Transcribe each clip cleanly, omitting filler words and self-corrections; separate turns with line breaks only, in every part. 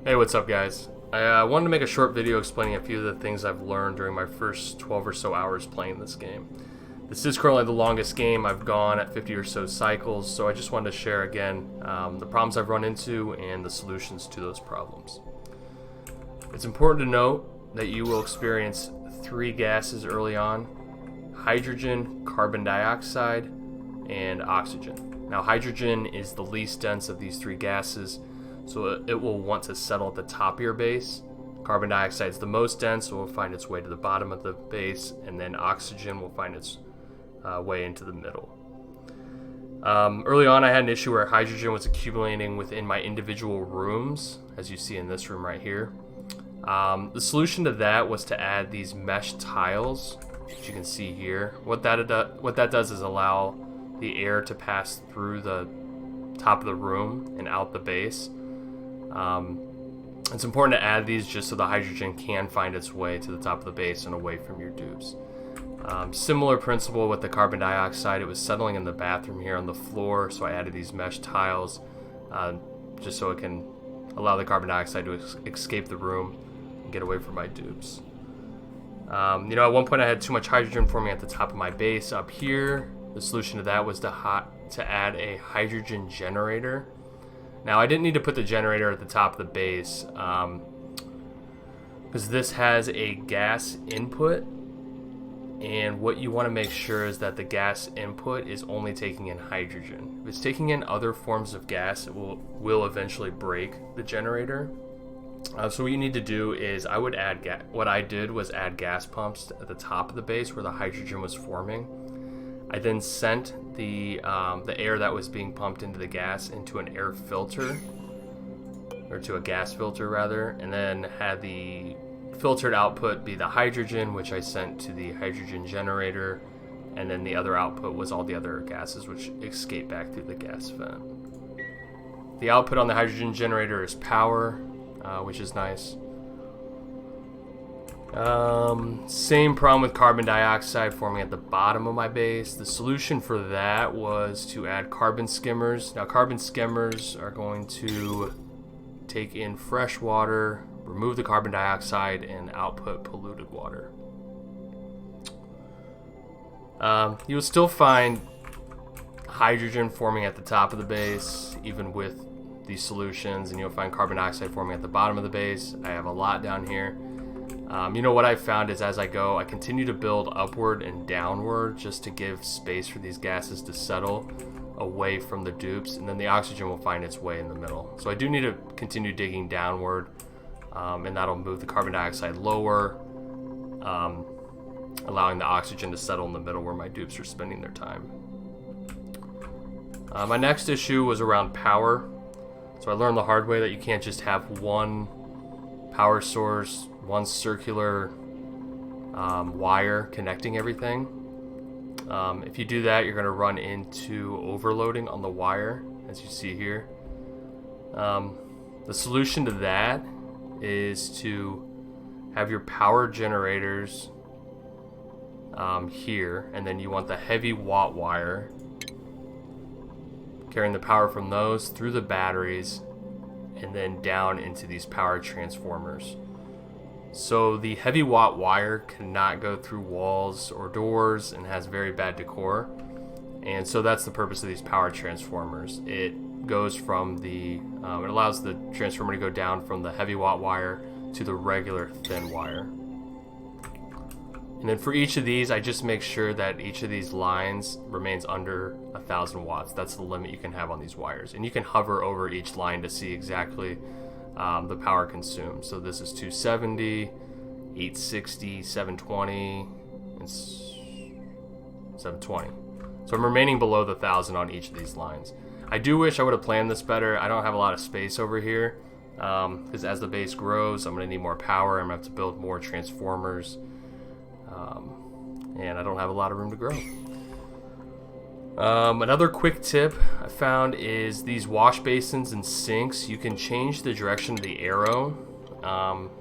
Hey, what's up guys? I wanted to make a short video explaining a few of the things I've learned during my first 12 or so hours playing this game. This is currently the longest game I've gone at 50 or so cycles, so I just wanted to share again the problems I've run into and the solutions to those problems. It's important to note that you will experience three gases early on: hydrogen, carbon dioxide, and oxygen. Now, hydrogen is the least dense of these three gases, so it will want to settle at the top of your base. Carbon dioxide is the most dense, so it will find its way to the bottom of the base, and then oxygen will find its way into the middle. Early on, I had an issue where hydrogen was accumulating within my individual rooms, as you see in this room right here. The solution to that was to add these mesh tiles, which you can see here. What that does is allow the air to pass through the top of the room and out the base. It's important to add these just so the hydrogen can find its way to the top of the base and away from your dupes. Similar principle with the carbon dioxide. It was settling in the bathroom here on the floor, so I added these mesh tiles just so it can allow the carbon dioxide to escape the room and get away from my dupes. At one point I had too much hydrogen forming at the top of my base up here. The solution to that was to add a hydrogen generator. Now, I didn't need to put the generator at the top of the base because this has a gas input, and what you want to make sure is that the gas input is only taking in hydrogen. If it's taking in other forms of gas, it will eventually break the generator. So what you need to do is what I did was add gas pumps at the top of the base where the hydrogen was forming. I then sent the air that was being pumped into the gas into an air filter, or to a gas filter rather, and then had the filtered output be the hydrogen, which I sent to the hydrogen generator, and then the other output was all the other gases which escape back through the gas vent. The output on the hydrogen generator is power, which is nice. Same problem with carbon dioxide forming at the bottom of my base. The solution for that was to add carbon skimmers. Now, carbon skimmers are going to take in fresh water, remove the carbon dioxide, and output polluted water. You'll still find hydrogen forming at the top of the base, even with these solutions, and you'll find carbon dioxide forming at the bottom of the base. I have a lot down here. What I've found is as I go, I continue to build upward and downward just to give space for these gases to settle away from the dupes, and then the oxygen will find its way in the middle. So I do need to continue digging downward, and that'll move the carbon dioxide lower, allowing the oxygen to settle in the middle where my dupes are spending their time. My next issue was around power. So I learned the hard way that you can't just have one power source, one circular wire connecting everything. If you do that, you're going to run into overloading on the wire, as you see here. The solution to that is to have your power generators here, and then you want the heavy watt wire carrying the power from those through the batteries and then down into these power transformers. So the heavy watt wire cannot go through walls or doors and has very bad decor, and so that's the purpose of these power transformers. It goes from it allows the transformer to go down from the heavy watt wire to the regular thin wire. And then for each of these, I just make sure that each of these lines remains under 1,000 watts. That's the limit you can have on these wires, and you can hover over each line to see exactly the power consumed. So this is 270, 860, 720, and 720. So I'm remaining below the 1,000 on each of these lines. I do wish I would have planned this better. I don't have a lot of space over here because as the base grows, I'm going to need more power. I'm going to have to build more transformers, and I don't have a lot of room to grow. Another quick tip I found is these wash basins and sinks. You can change the direction of the arrow,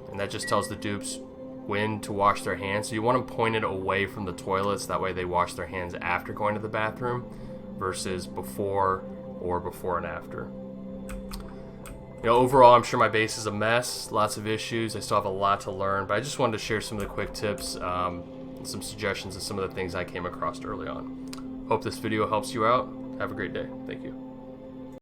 and that just tells the dupes when to wash their hands. So you want to point it away from the toilets. That way they wash their hands after going to the bathroom versus before or before and after. overall, I'm sure my base is a mess, lots of issues. I still have a lot to learn, but I just wanted to share some of the quick tips, some suggestions, and some of the things I came across early on. Hope this video helps you out. Have a great day. Thank you.